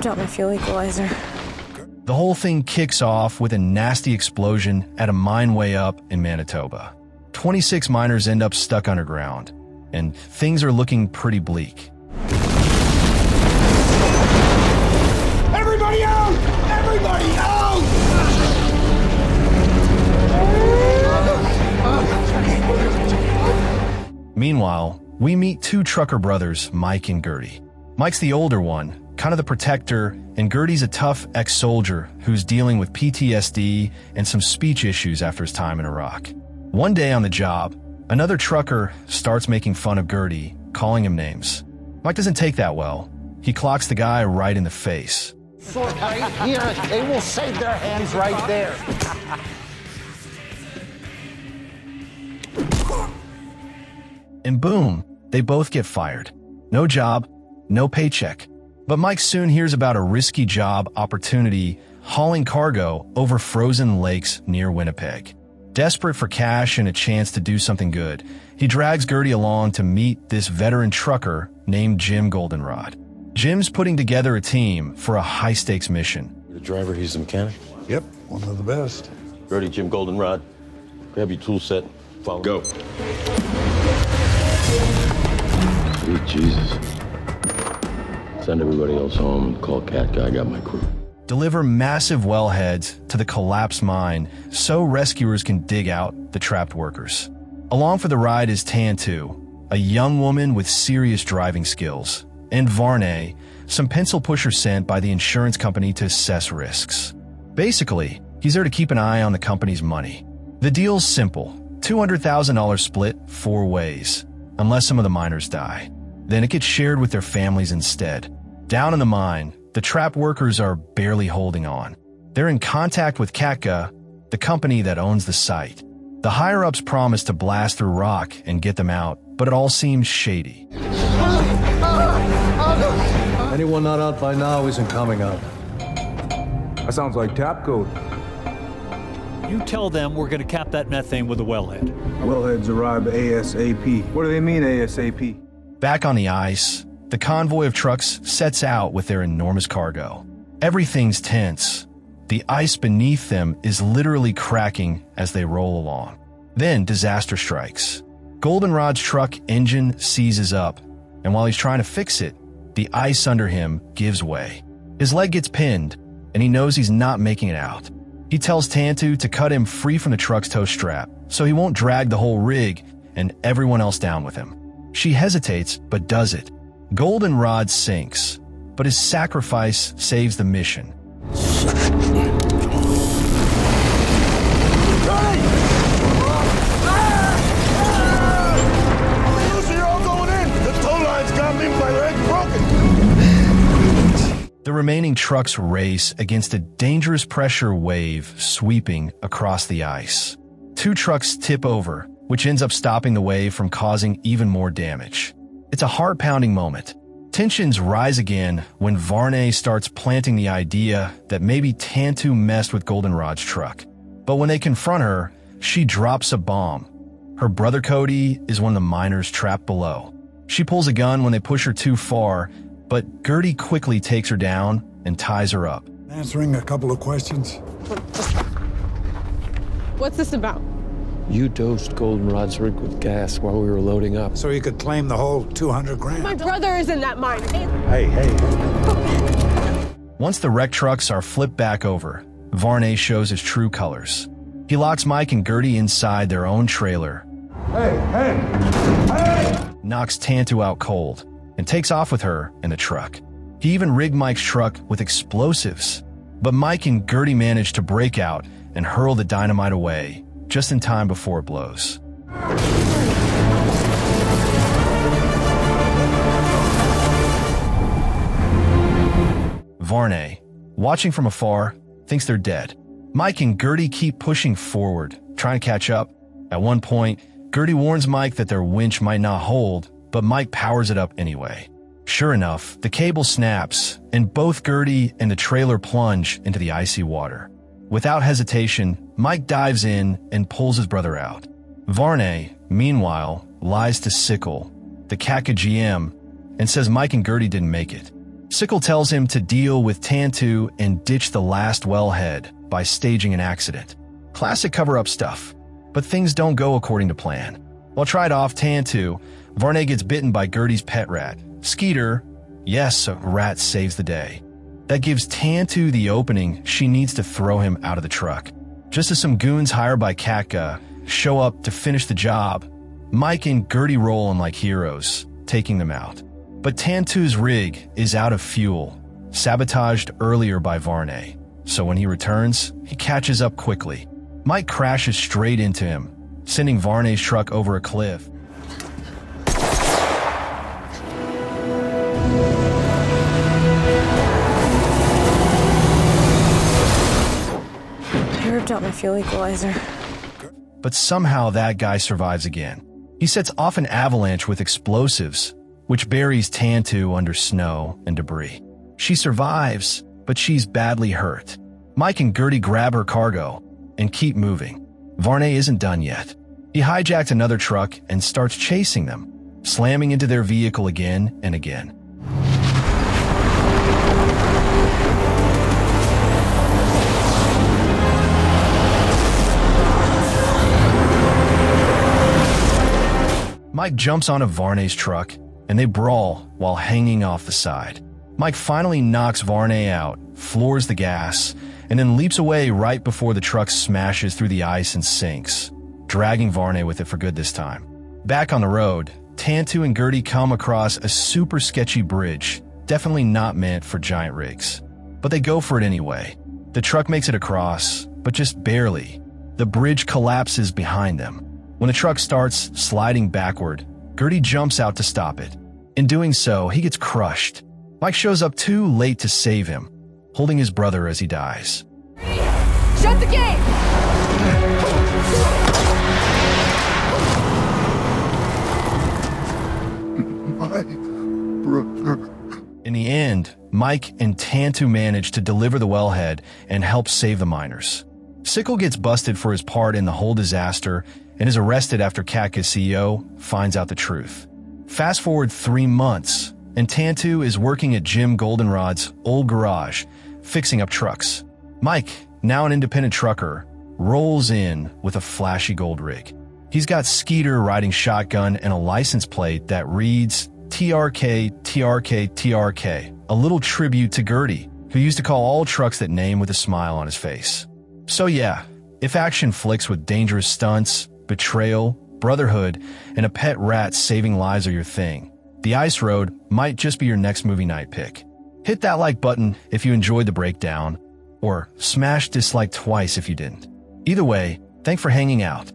Tripped out my fuel equalizer. The whole thing kicks off with a nasty explosion at a mine way up in Manitoba. 26 miners end up stuck underground, and things are looking pretty bleak. Everybody out! Everybody out! Meanwhile, we meet two trucker brothers, Mike and Gertie. Mike's the older one, kind of the protector, and Gertie's a tough ex-soldier who's dealing with PTSD and some speech issues after his time in Iraq. One day on the job, another trucker starts making fun of Gertie, calling him names. Mike doesn't take that well. He clocks the guy right in the face. Right here, they will save their hands right there. And boom, they both get fired. No job, no paycheck. But Mike soon hears about a risky job opportunity hauling cargo over frozen lakes near Winnipeg. Desperate for cash and a chance to do something good, he drags Gertie along to meet this veteran trucker named Jim Goldenrod. Jim's putting together a team for a high-stakes mission. The driver, he's the mechanic? Yep, one of the best. Ready, Jim Goldenrod. Grab your tool set. Follow. Go. Sweet Jesus. Send everybody else home and call Cat Guy. I got my crew. Deliver massive wellheads to the collapsed mine so rescuers can dig out the trapped workers. Along for the ride is Tantu, a young woman with serious driving skills, and Varney, some pencil pushers sent by the insurance company to assess risks. Basically, he's there to keep an eye on the company's money. The deal's simple, $200,000 split 4 ways, unless some of the miners die. Then it gets shared with their families instead. Down in the mine, the trapped workers are barely holding on. They're in contact with Katka, the company that owns the site. The higher-ups promise to blast through rock and get them out, but it all seems shady. Anyone not out by now isn't coming out. That sounds like tap code. You tell them we're going to cap that methane with a wellhead. Wellheads arrive ASAP. What do they mean, ASAP? Back on the ice, the convoy of trucks sets out with their enormous cargo. Everything's tense. The ice beneath them is literally cracking as they roll along. Then disaster strikes. Goldenrod's truck engine seizes up, and while he's trying to fix it, the ice under him gives way. His leg gets pinned, and he knows he's not making it out. He tells Tantu to cut him free from the truck's tow strap, so he won't drag the whole rig and everyone else down with him. She hesitates, but does it. Goldenrod sinks, but his sacrifice saves the mission. The remaining trucks race against a dangerous pressure wave sweeping across the ice. 2 trucks tip over, which ends up stopping the wave from causing even more damage. It's a heart-pounding moment. Tensions rise again when Varney starts planting the idea that maybe Tantu messed with Goldenrod's truck. But when they confront her, she drops a bomb. Her brother Cody is one of the miners trapped below. She pulls a gun when they push her too far, but Gertie quickly takes her down and ties her up. Answering a couple of questions. What's this about? You dosed Goldenrod's rig with gas while we were loading up. So you could claim the whole 200 grand. My brother is in that mine. Hey. Once the wrecked trucks are flipped back over, Varney shows his true colors. He locks Mike and Gertie inside their own trailer, Hey! knocks Tantu out cold, and takes off with her in the truck. He even rigged Mike's truck with explosives. But Mike and Gertie manage to break out and hurl the dynamite away, just in time before it blows. Varney, watching from afar, thinks they're dead. Mike and Gertie keep pushing forward, trying to catch up. At one point, Gertie warns Mike that their winch might not hold, but Mike powers it up anyway. Sure enough, the cable snaps, and both Gertie and the trailer plunge into the icy water. Without hesitation, Mike dives in and pulls his brother out. Varney, meanwhile, lies to Sickle, the Katka GM, and says Mike and Gertie didn't make it. Sickle tells him to deal with Tantu and ditch the last wellhead by staging an accident. Classic cover-up stuff. But things don't go according to plan. While tried off Tantu, Varney gets bitten by Gertie's pet rat. Skeeter, yes, a rat saves the day. That gives Tantu the opening she needs to throw him out of the truck. Just as some goons hired by Katka show up to finish the job, Mike and Gertie roll in like heroes, taking them out. But Tantu's rig is out of fuel, sabotaged earlier by Varney. So when he returns, he catches up quickly. Mike crashes straight into him, sending Varney's truck over a cliff. I ripped out my fuel equalizer. But somehow that guy survives again. He sets off an avalanche with explosives, which buries Tantu under snow and debris. She survives, but she's badly hurt. Mike and Gertie grab her cargo and keep moving. Varney isn't done yet. He hijacked another truck and starts chasing them, slamming into their vehicle again and again. Mike jumps onto Varney's truck, and they brawl while hanging off the side. Mike finally knocks Varney out, floors the gas, and then leaps away right before the truck smashes through the ice and sinks, dragging Varney with it for good this time. Back on the road, Tantu and Gertie come across a super sketchy bridge, definitely not meant for giant rigs. But they go for it anyway. The truck makes it across, but just barely. The bridge collapses behind them. When the truck starts sliding backward, Gertie jumps out to stop it. In doing so, he gets crushed. Mike shows up too late to save him, holding his brother as he dies. Shut the gate! My brother. In the end, Mike and Tantu manage to deliver the wellhead and help save the miners. Sickle gets busted for his part in the whole disaster and is arrested after Katka's CEO finds out the truth. Fast forward 3 months, and Tantu is working at Jim Goldenrod's old garage, fixing up trucks. Mike, now an independent trucker, rolls in with a flashy gold rig. He's got Skeeter riding shotgun and a license plate that reads TRK, TRK, TRK, a little tribute to Gertie, who used to call all trucks that name with a smile on his face. So yeah, if action flicks with dangerous stunts, betrayal, brotherhood, and a pet rat saving lives are your thing, The Ice Road might just be your next movie night pick. Hit that like button if you enjoyed the breakdown, or smash dislike twice if you didn't. Either way, thanks for hanging out.